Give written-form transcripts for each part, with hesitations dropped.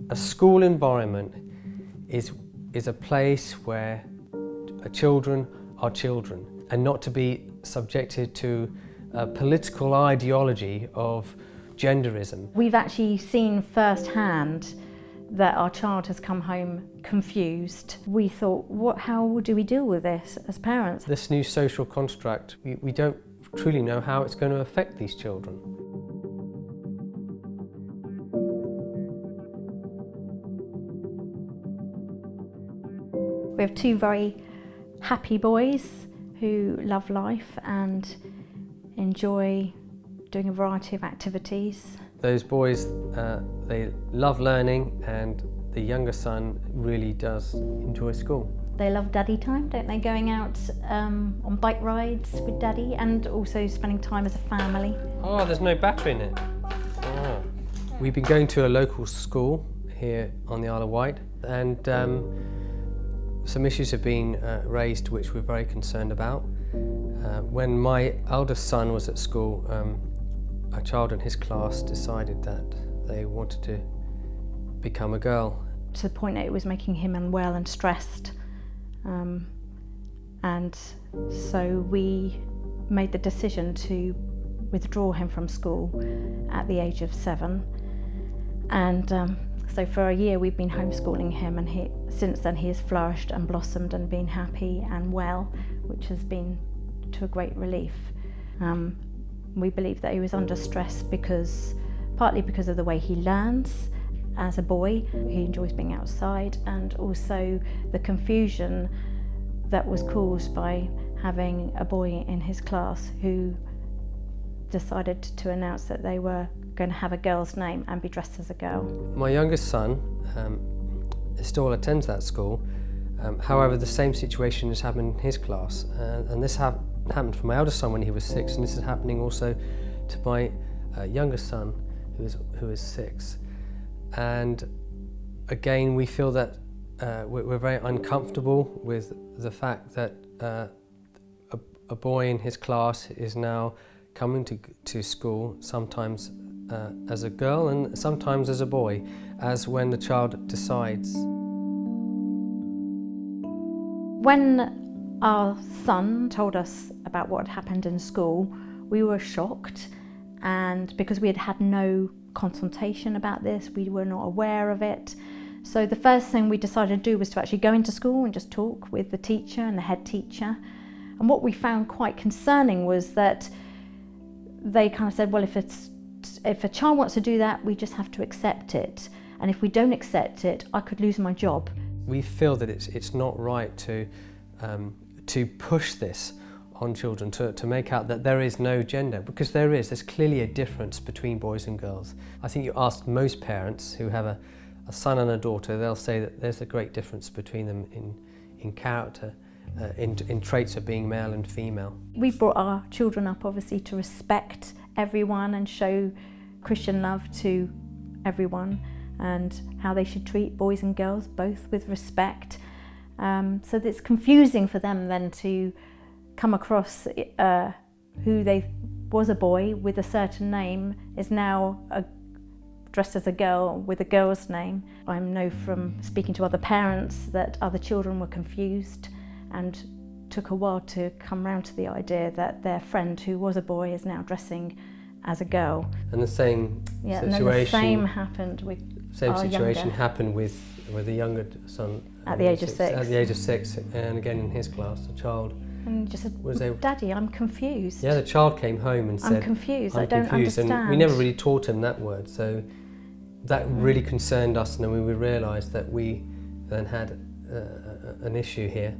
A school environment is a place where children are children and not to be subjected to a political ideology of genderism. We've actually seen firsthand that our child has come home confused. We thought, how do we deal with this as parents? This new social construct, we don't truly know how it's going to affect these children. We have two very happy boys who love life and enjoy doing a variety of activities. Those boys, they love learning, and the younger son really does enjoy school. They love daddy time, don't they? Going out on bike rides with daddy and also spending time as a family. Oh, there's no battery in it. Oh. We've been going to a local school here on the Isle of Wight, and some issues have been raised which we're very concerned about. When my eldest son was at school, a child in his class decided that they wanted to become a girl. To the point that it was making him unwell and stressed. And so we made the decision to withdraw him from school at the age of 7. And so for a year we've been homeschooling him, and since then he has flourished and blossomed and been happy and well, which has been to a great relief. We believe that he was under stress partly because of the way he learns as a boy. He enjoys being outside, and also the confusion that was caused by having a boy in his class who decided to announce that they were going to have a girl's name and be dressed as a girl. My youngest son still attends that school. However, the same situation has happened in his class, and this happened for my eldest son when he was 6, and this is happening also to my youngest son who is 6. And again, we feel that we're very uncomfortable with the fact that a boy in his class is now coming to school, sometimes as a girl and sometimes as a boy, as when the child decides. When our son told us about what had happened in school, we were shocked, and because we had had no consultation about this, we were not aware of it. So the first thing we decided to do was to actually go into school and just talk with the teacher and the head teacher. And what we found quite concerning was that they kind of said, well, if a child wants to do that, we just have to accept it. And if we don't accept it, I could lose my job. We feel that it's not right to push this on children, to make out that there is no gender, because there's clearly a difference between boys and girls. I think you ask most parents who have a son and a daughter, they'll say that there's a great difference between them in character, in traits of being male and female. We've brought our children up obviously to respect everyone and show Christian love to everyone, and how they should treat boys and girls both with respect. So that it's confusing for them then to come across who was a boy with a certain name is now dressed as a girl with a girl's name. I know from speaking to other parents that other children were confused, and took a while to come round to the idea that their friend who was a boy is now dressing as a girl. And the same situation. And then the same happened with happened with the younger son at the age of 6. At the age of 6, and again in his class, the child and just said, Daddy, I'm confused. Yeah, the child came home and said, I'm confused. I don't understand. And we never really taught him that word, so that really concerned us, and then we realised that we then had an issue here.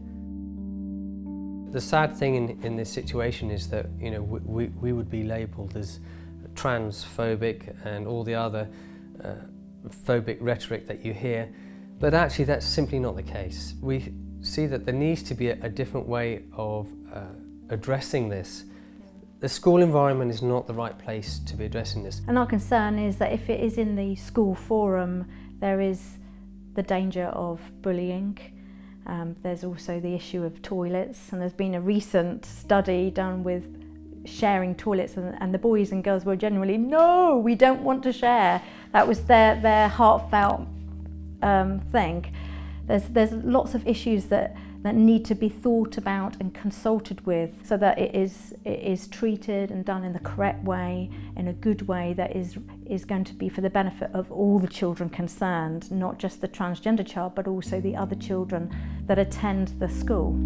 The sad thing in this situation is that we would be labelled as transphobic and all the other phobic rhetoric that you hear, but actually that's simply not the case. We see that there needs to be a different way of addressing this. The school environment is not the right place to be addressing this. And our concern is that if it is in the school forum, there is the danger of bullying. There's also the issue of toilets, and there's been a recent study done with sharing toilets, and the boys and girls were generally, no, we don't want to share. That was their heartfelt thing. There's lots of issues that need to be thought about and consulted with, so that it is treated and done in the correct way, in a good way that is going to be for the benefit of all the children concerned, not just the transgender child but also the other children that attend the school.